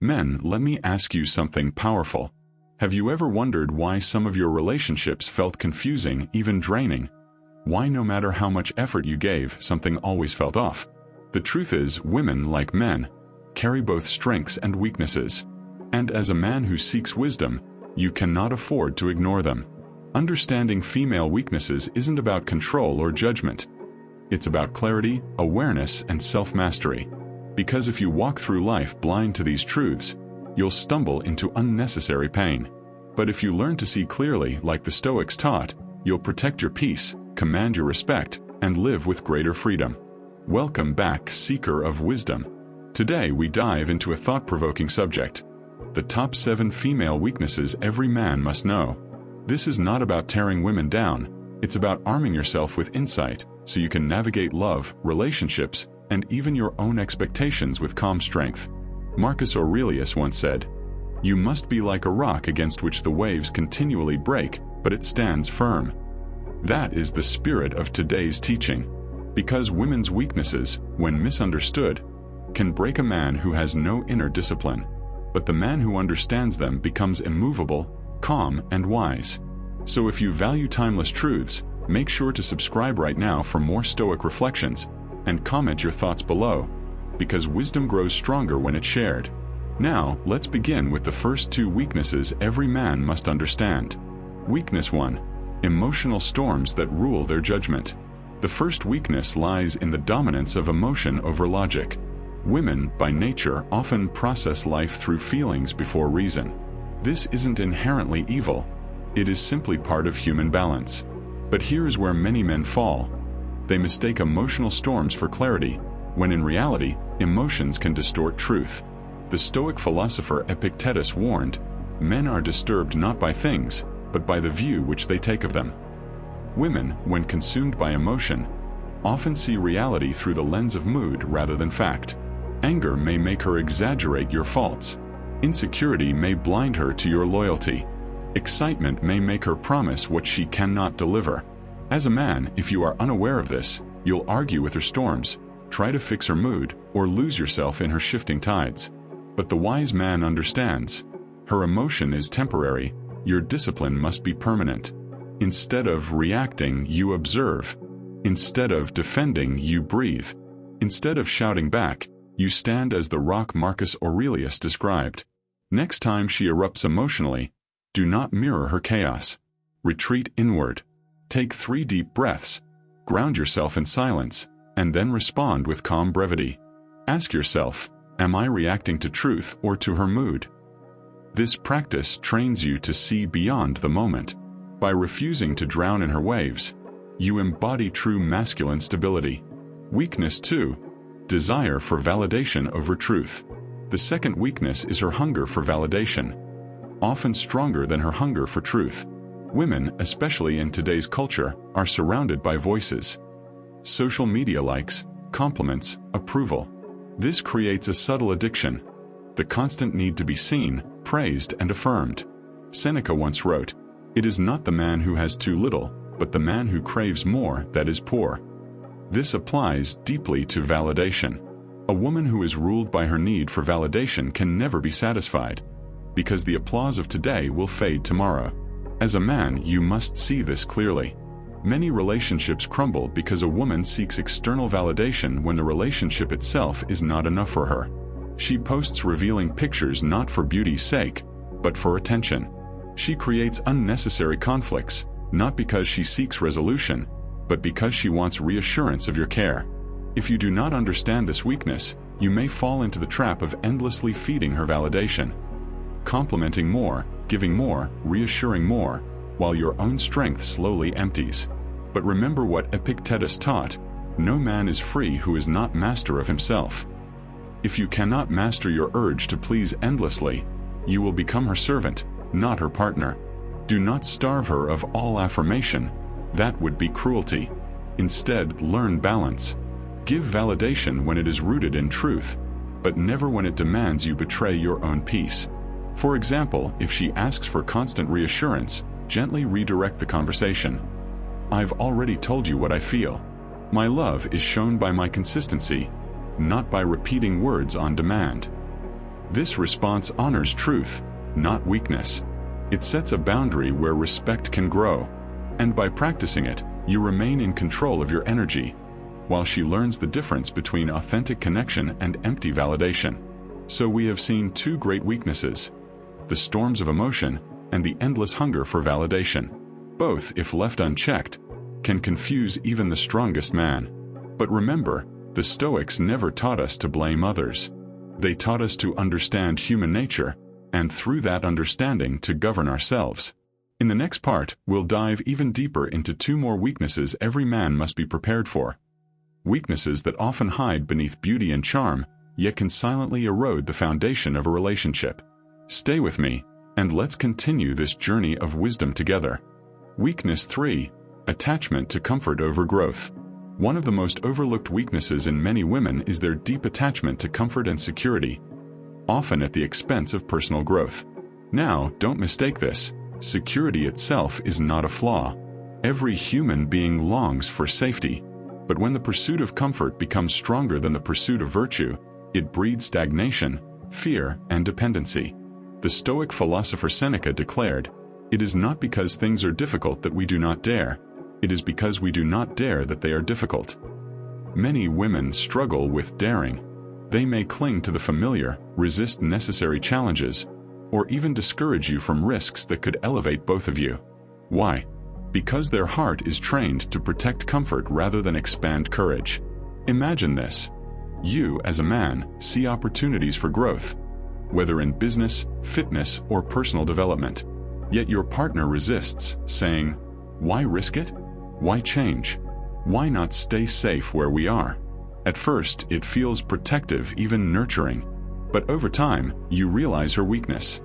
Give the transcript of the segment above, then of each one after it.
Men, let me ask you something powerful. Have you ever wondered why some of your relationships felt confusing, even draining? Why no matter how much effort you gave, something always felt off? The truth is, women, like men, carry both strengths and weaknesses. And as a man who seeks wisdom, you cannot afford to ignore them. Understanding female weaknesses isn't about control or judgment. It's about clarity, awareness, and self-mastery. Because if you walk through life blind to these truths, you'll stumble into unnecessary pain. But if you learn to see clearly, like the Stoics taught, you'll protect your peace, command your respect, and live with greater freedom. Welcome back, seeker of wisdom. Today we dive into a thought-provoking subject: the top 7 female weaknesses every man must know. This is not about tearing women down, it's about arming yourself with insight so you can navigate love, relationships, and even your own expectations with calm strength. Marcus Aurelius once said, "You must be like a rock against which the waves continually break, but it stands firm." That is the spirit of today's teaching. Because women's weaknesses, when misunderstood, can break a man who has no inner discipline. But the man who understands them becomes immovable, calm, and wise. So if you value timeless truths, make sure to subscribe right now for more Stoic reflections, and comment your thoughts below, because wisdom grows stronger when it's shared. Now, let's begin with the first 2 weaknesses every man must understand. Weakness 1. Emotional storms that rule their judgment. The first weakness lies in the dominance of emotion over logic. Women, by nature, often process life through feelings before reason. This isn't inherently evil. It is simply part of human balance. But here is where many men fall. They mistake emotional storms for clarity, when in reality, emotions can distort truth. The Stoic philosopher Epictetus warned, "Men are disturbed not by things, but by the view which they take of them." Women, when consumed by emotion, often see reality through the lens of mood rather than fact. Anger may make her exaggerate your faults. Insecurity may blind her to your loyalty. Excitement may make her promise what she cannot deliver. As a man, if you are unaware of this, you'll argue with her storms, try to fix her mood, or lose yourself in her shifting tides. But the wise man understands. Her emotion is temporary, your discipline must be permanent. Instead of reacting, you observe. Instead of defending, you breathe. Instead of shouting back, you stand as the rock Marcus Aurelius described. Next time she erupts emotionally, do not mirror her chaos. Retreat inward. Take 3 deep breaths, ground yourself in silence, and then respond with calm brevity. Ask yourself, am I reacting to truth or to her mood? This practice trains you to see beyond the moment. By refusing to drown in her waves, you embody true masculine stability. Weakness 2. Desire for validation over truth. The second weakness is her hunger for validation, often stronger than her hunger for truth. Women, especially in today's culture, are surrounded by voices. Social media likes, compliments, approval. This creates a subtle addiction. The constant need to be seen, praised, and affirmed. Seneca once wrote, "It is not the man who has too little, but the man who craves more that is poor." This applies deeply to validation. A woman who is ruled by her need for validation can never be satisfied, because the applause of today will fade tomorrow. As a man, you must see this clearly. Many relationships crumble because a woman seeks external validation when the relationship itself is not enough for her. She posts revealing pictures not for beauty's sake, but for attention. She creates unnecessary conflicts, not because she seeks resolution, but because she wants reassurance of your care. If you do not understand this weakness, you may fall into the trap of endlessly feeding her validation. Complimenting more, giving more, reassuring more, while your own strength slowly empties. But remember what Epictetus taught: no man is free who is not master of himself. If you cannot master your urge to please endlessly, you will become her servant, not her partner. Do not starve her of all affirmation. That would be cruelty. Instead, learn balance. Give validation when it is rooted in truth, but never when it demands you betray your own peace. For example, if she asks for constant reassurance, gently redirect the conversation. "I've already told you what I feel. My love is shown by my consistency, not by repeating words on demand." This response honors truth, not weakness. It sets a boundary where respect can grow, and by practicing it, you remain in control of your energy, while she learns the difference between authentic connection and empty validation. So we have seen two great weaknesses: the storms of emotion and the endless hunger for validation. Both, if left unchecked, can confuse even the strongest man. But remember, the Stoics never taught us to blame others. They taught us to understand human nature, and through that understanding to govern ourselves. In the next part, we'll dive even deeper into two more weaknesses every man must be prepared for. Weaknesses that often hide beneath beauty and charm, yet can silently erode the foundation of a relationship. Stay with me, and let's continue this journey of wisdom together. Weakness 3. Attachment to comfort over growth. One of the most overlooked weaknesses in many women is their deep attachment to comfort and security, often at the expense of personal growth. Now, don't mistake this. Security itself is not a flaw. Every human being longs for safety. But when the pursuit of comfort becomes stronger than the pursuit of virtue, it breeds stagnation, fear, and dependency. The Stoic philosopher Seneca declared, "It is not because things are difficult that we do not dare. It is because we do not dare that they are difficult." Many women struggle with daring. They may cling to the familiar, resist necessary challenges, or even discourage you from risks that could elevate both of you. Why? Because their heart is trained to protect comfort rather than expand courage. Imagine this. You, as a man, see opportunities for growth, whether in business, fitness, or personal development. Yet your partner resists, saying, "Why risk it? Why change? Why not stay safe where we are?" At first, it feels protective, even nurturing. But over time, you realize her weakness.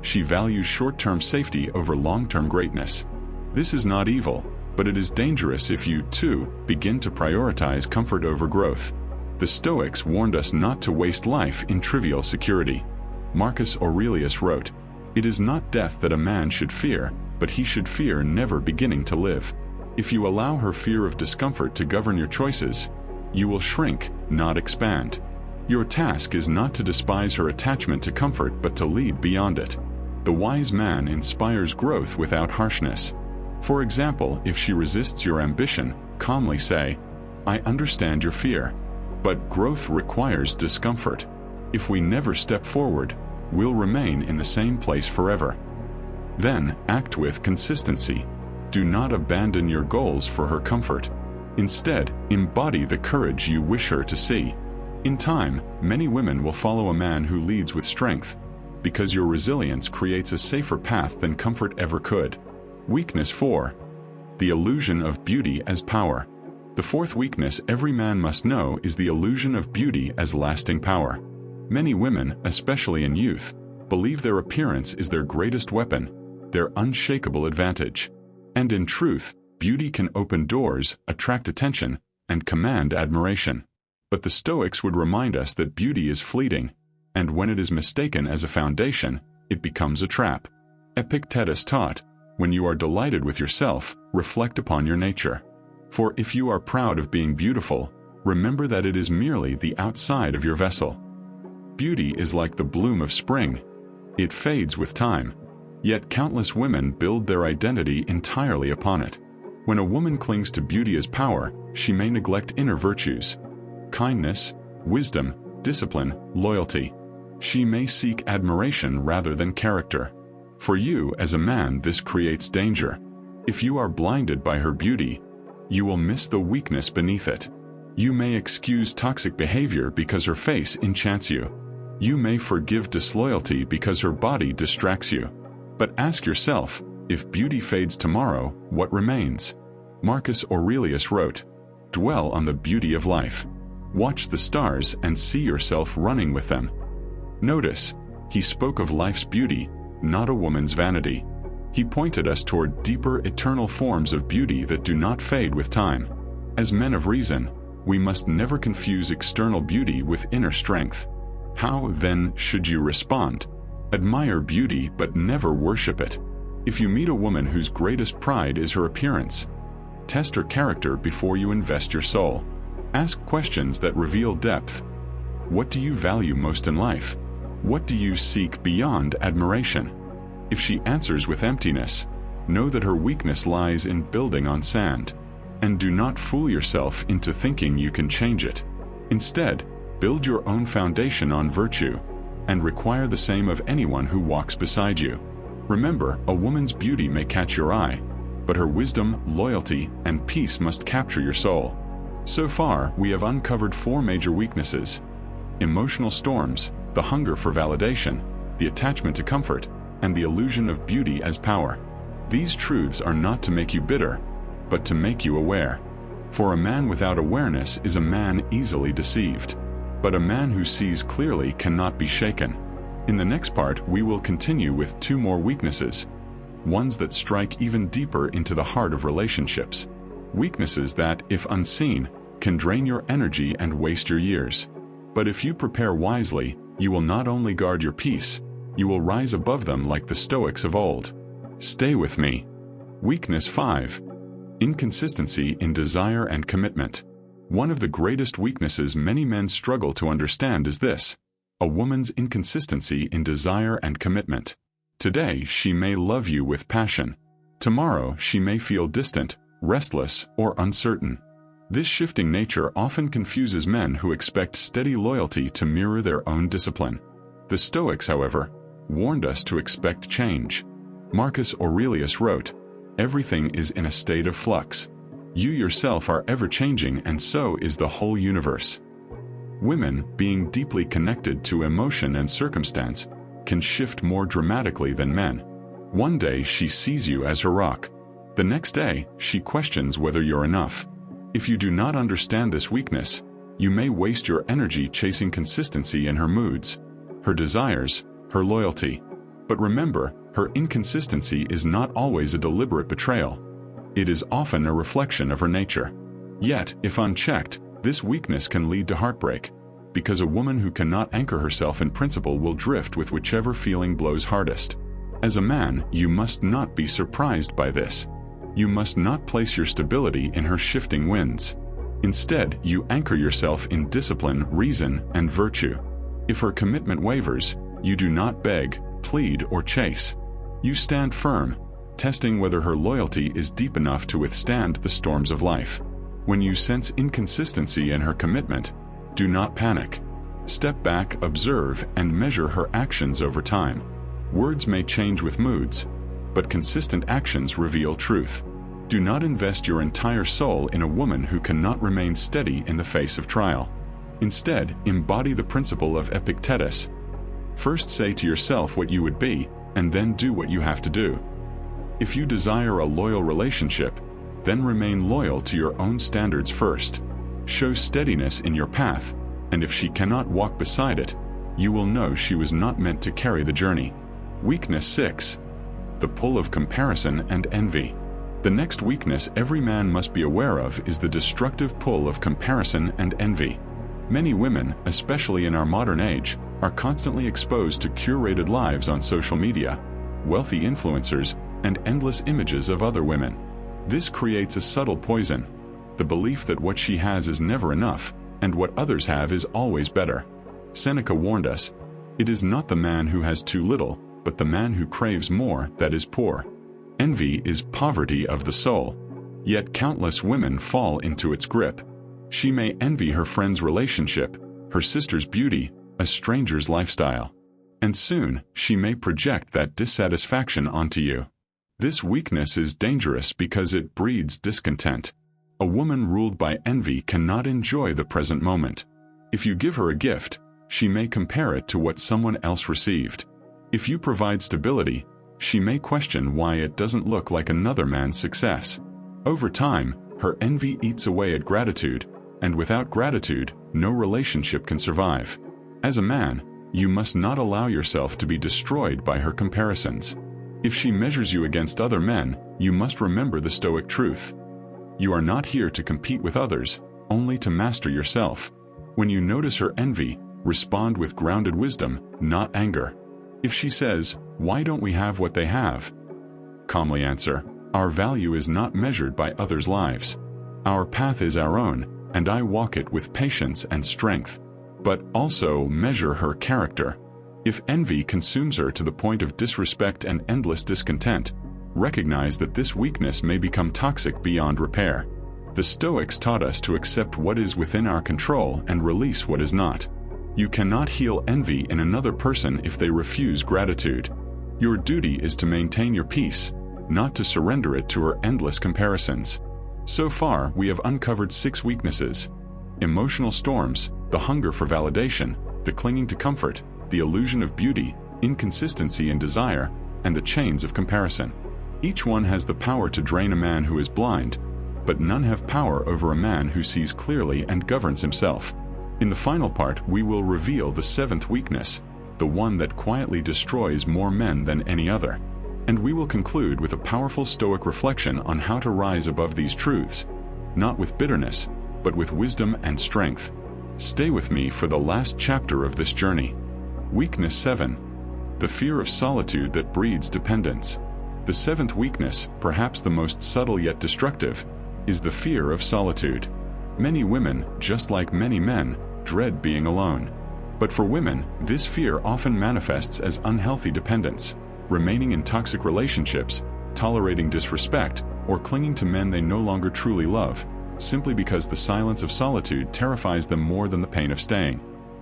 She values short-term safety over long-term greatness. This is not evil, but it is dangerous if you, too, begin to prioritize comfort over growth. The Stoics warned us not to waste life in trivial security. Marcus Aurelius wrote, "It is not death that a man should fear, but he should fear never beginning to live." If you allow her fear of discomfort to govern your choices, you will shrink, not expand. Your task is not to despise her attachment to comfort but to lead beyond it. The wise man inspires growth without harshness. For example, if she resists your ambition, calmly say, "I understand your fear, but growth requires discomfort. If we never step forward, we'll remain in the same place forever." Then, act with consistency. Do not abandon your goals for her comfort. Instead, embody the courage you wish her to see. In time, many women will follow a man who leads with strength, because your resilience creates a safer path than comfort ever could. Weakness 4. The illusion of beauty as power. The fourth weakness every man must know is the illusion of beauty as lasting power. Many women, especially in youth, believe their appearance is their greatest weapon, their unshakable advantage. And in truth, beauty can open doors, attract attention, and command admiration. But the Stoics would remind us that beauty is fleeting, and when it is mistaken as a foundation, it becomes a trap. Epictetus taught, "When you are delighted with yourself, reflect upon your nature. For if you are proud of being beautiful, remember that it is merely the outside of your vessel." Beauty is like the bloom of spring. It fades with time. Yet countless women build their identity entirely upon it. When a woman clings to beauty as power, she may neglect inner virtues: kindness, wisdom, discipline, loyalty. She may seek admiration rather than character. For you, as a man, this creates danger. If you are blinded by her beauty, you will miss the weakness beneath it. You may excuse toxic behavior because her face enchants you. You may forgive disloyalty because her body distracts you. But ask yourself, if beauty fades tomorrow, what remains? Marcus Aurelius wrote, "Dwell on the beauty of life. Watch the stars and see yourself running with them." Notice, he spoke of life's beauty, not a woman's vanity. He pointed us toward deeper, eternal forms of beauty that do not fade with time. As men of reason, we must never confuse external beauty with inner strength. How, then, should you respond? Admire beauty but never worship it. If you meet a woman whose greatest pride is her appearance, test her character before you invest your soul. Ask questions that reveal depth. What do you value most in life? What do you seek beyond admiration? If she answers with emptiness, know that her weakness lies in building on sand. And do not fool yourself into thinking you can change it. Instead, build your own foundation on virtue, and require the same of anyone who walks beside you. Remember, a woman's beauty may catch your eye, but her wisdom, loyalty, and peace must capture your soul. So far, we have uncovered 4 major weaknesses: emotional storms, the hunger for validation, the attachment to comfort, and the illusion of beauty as power. These truths are not to make you bitter, but to make you aware. For a man without awareness is a man easily deceived, but a man who sees clearly cannot be shaken. In the next part, we will continue with 2 more weaknesses, ones that strike even deeper into the heart of relationships. Weaknesses that, if unseen, can drain your energy and waste your years. But if you prepare wisely, you will not only guard your peace, you will rise above them like the Stoics of old. Stay with me. Weakness 5. Inconsistency in desire and commitment. One of the greatest weaknesses many men struggle to understand is this: a woman's inconsistency in desire and commitment. Today she may love you with passion. Tomorrow she may feel distant, restless, or uncertain. This shifting nature often confuses men who expect steady loyalty to mirror their own discipline. The Stoics, however, warned us to expect change. Marcus Aurelius wrote, "Everything is in a state of flux. You yourself are ever-changing, and so is the whole universe." Women, being deeply connected to emotion and circumstance, can shift more dramatically than men. One day she sees you as her rock. The next day, she questions whether you're enough. If you do not understand this weakness, you may waste your energy chasing consistency in her moods, her desires, her loyalty. But remember, her inconsistency is not always a deliberate betrayal. It is often a reflection of her nature. Yet, if unchecked, this weakness can lead to heartbreak, because a woman who cannot anchor herself in principle will drift with whichever feeling blows hardest. As a man, you must not be surprised by this. You must not place your stability in her shifting winds. Instead, you anchor yourself in discipline, reason, and virtue. If her commitment wavers, you do not beg, plead, or chase. You stand firm, testing whether her loyalty is deep enough to withstand the storms of life. When you sense inconsistency in her commitment, do not panic. Step back, observe, and measure her actions over time. Words may change with moods, but consistent actions reveal truth. Do not invest your entire soul in a woman who cannot remain steady in the face of trial. Instead, embody the principle of Epictetus. First say to yourself what you would be, and then do what you have to do. If you desire a loyal relationship, then remain loyal to your own standards first. Show steadiness in your path, and if she cannot walk beside it, you will know she was not meant to carry the journey. Weakness 6. The pull of comparison and envy. The next weakness every man must be aware of is the destructive pull of comparison and envy. Many women, especially in our modern age, are constantly exposed to curated lives on social media, wealthy influencers, and endless images of other women. This creates a subtle poison, the belief that what she has is never enough, and what others have is always better. Seneca warned us, "It is not the man who has too little, but the man who craves more that is poor." Envy is poverty of the soul, yet countless women fall into its grip. She may envy her friend's relationship, her sister's beauty, a stranger's lifestyle. And soon, she may project that dissatisfaction onto you. This weakness is dangerous because it breeds discontent. A woman ruled by envy cannot enjoy the present moment. If you give her a gift, she may compare it to what someone else received. If you provide stability, she may question why it doesn't look like another man's success. Over time, her envy eats away at gratitude, and without gratitude, no relationship can survive. As a man, you must not allow yourself to be destroyed by her comparisons. If she measures you against other men, you must remember the Stoic truth. You are not here to compete with others, only to master yourself. When you notice her envy, respond with grounded wisdom, not anger. If she says, "Why don't we have what they have?" calmly answer, "Our value is not measured by others' lives. Our path is our own, and I walk it with patience and strength." But also measure her character. If envy consumes her to the point of disrespect and endless discontent, recognize that this weakness may become toxic beyond repair. The Stoics taught us to accept what is within our control and release what is not. You cannot heal envy in another person if they refuse gratitude. Your duty is to maintain your peace, not to surrender it to her endless comparisons. So far, we have uncovered 6 weaknesses: emotional storms, the hunger for validation, the clinging to comfort, the illusion of beauty, inconsistency in desire, and the chains of comparison. Each one has the power to drain a man who is blind, but none have power over a man who sees clearly and governs himself. In the final part, we will reveal the 7th weakness, the one that quietly destroys more men than any other. And we will conclude with a powerful Stoic reflection on how to rise above these truths, not with bitterness, but with wisdom and strength. Stay with me for the last chapter of this journey. Weakness 7. The fear of solitude that breeds dependence. The 7th weakness, perhaps the most subtle yet destructive, is the fear of solitude. Many women, just like many men, dread being alone. But for women, this fear often manifests as unhealthy dependence, remaining in toxic relationships, tolerating disrespect, or clinging to men they no longer truly love, simply because the silence of solitude terrifies them more than the pain of staying.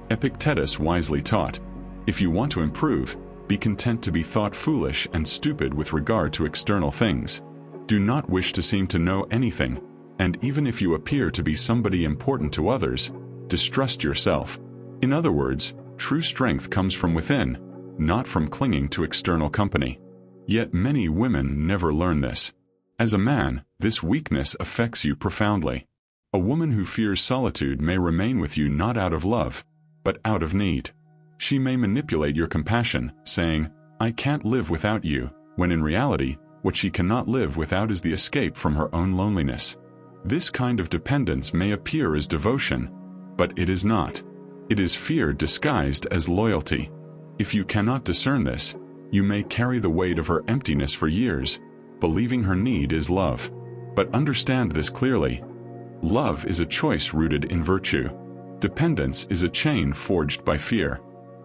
Epictetus wisely taught, "If you want to improve, be content to be thought foolish and stupid with regard to external things. Do not wish to seem to know anything, and even if you appear to be somebody important to others, distrust yourself." In other words, true strength comes from within, not from clinging to external company. Yet many women never learn this. As a man, this weakness affects you profoundly. A woman who fears solitude may remain with you not out of love, but out of need. She may manipulate your compassion, saying, "I can't live without you," when in reality, what she cannot live without is the escape from her own loneliness. This kind of dependence may appear as devotion, but it is not. It is fear disguised as loyalty. If you cannot discern this, you may carry the weight of her emptiness for years, believing her need is love. But understand this clearly. Love is a choice rooted in virtue. Dependence is a chain forged by fear.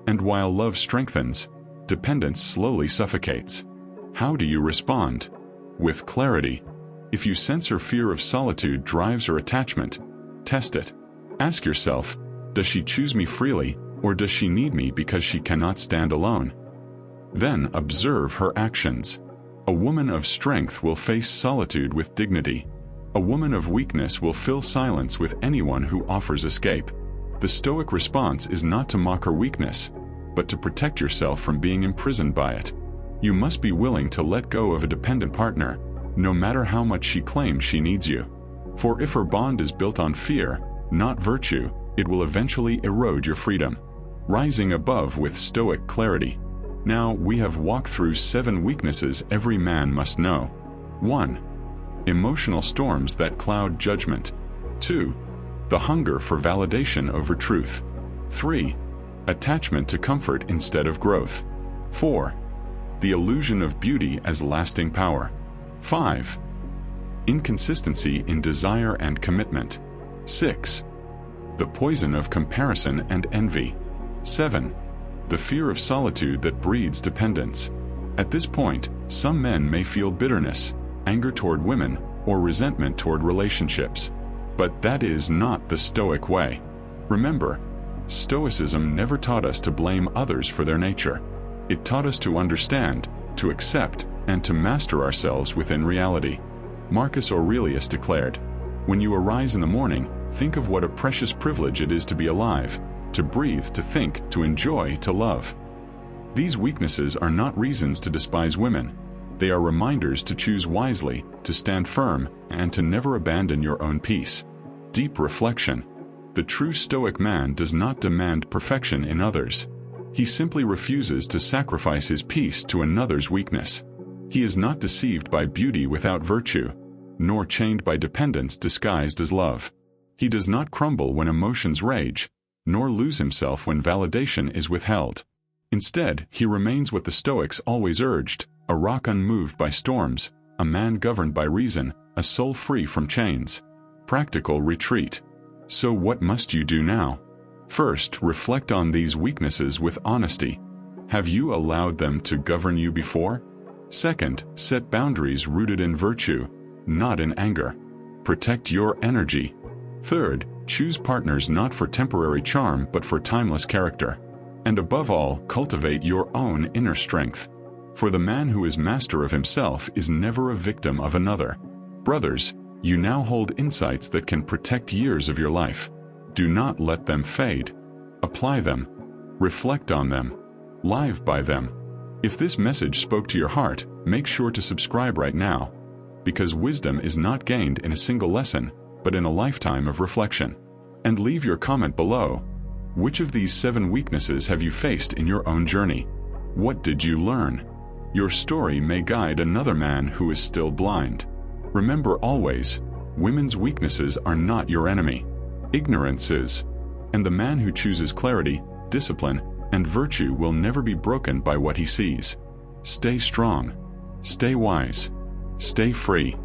And while love strengthens, dependence slowly suffocates. How do you respond? With clarity. If you sense her fear of solitude drives her attachment, test it. Ask yourself, does she choose me freely, or does she need me because she cannot stand alone? Then observe her actions. A woman of strength will face solitude with dignity. A woman of weakness will fill silence with anyone who offers escape. The Stoic response is not to mock her weakness, but to protect yourself from being imprisoned by it. You must be willing to let go of a dependent partner, no matter how much she claims she needs you. For if her bond is built on fear, not virtue, it will eventually erode your freedom. Rising above with Stoic clarity. Now we have walked through 7 weaknesses every man must know. 1. Emotional storms that cloud judgment. 2. The hunger for validation over truth. 3. Attachment to comfort instead of growth. 4. The illusion of beauty as lasting power. 5. Inconsistency in desire and commitment. 6. The poison of comparison and envy. 7. The fear of solitude that breeds dependence. At this point, some men may feel bitterness, anger toward women, or resentment toward relationships. But that is not the Stoic way. Remember, Stoicism never taught us to blame others for their nature. It taught us to understand, to accept, and to master ourselves within reality. Marcus Aurelius declared, "When you arise in the morning, think of what a precious privilege it is to be alive, to breathe, to think, to enjoy, to love." These weaknesses are not reasons to despise women. They are reminders to choose wisely, to stand firm, and to never abandon your own peace. Deep reflection. The true Stoic man does not demand perfection in others. He simply refuses to sacrifice his peace to another's weakness. He is not deceived by beauty without virtue, nor chained by dependence disguised as love. He does not crumble when emotions rage, nor lose himself when validation is withheld. Instead, he remains what the Stoics always urged, a rock unmoved by storms, a man governed by reason, a soul free from chains. Practical retreat. So what must you do now? First, reflect on these weaknesses with honesty. Have you allowed them to govern you before? Second, set boundaries rooted in virtue, not in anger. Protect your energy. Third, choose partners not for temporary charm but for timeless character. And above all, cultivate your own inner strength. For the man who is master of himself is never a victim of another. Brothers, you now hold insights that can protect years of your life. Do not let them fade. Apply them. Reflect on them. Live by them. If this message spoke to your heart, make sure to subscribe right now. Because wisdom is not gained in a single lesson, but in a lifetime of reflection. And leave your comment below. Which of these 7 weaknesses have you faced in your own journey? What did you learn? Your story may guide another man who is still blind. Remember always, women's weaknesses are not your enemy. Ignorance is. And the man who chooses clarity, discipline, and virtue will never be broken by what he sees. Stay strong. Stay wise. Stay free.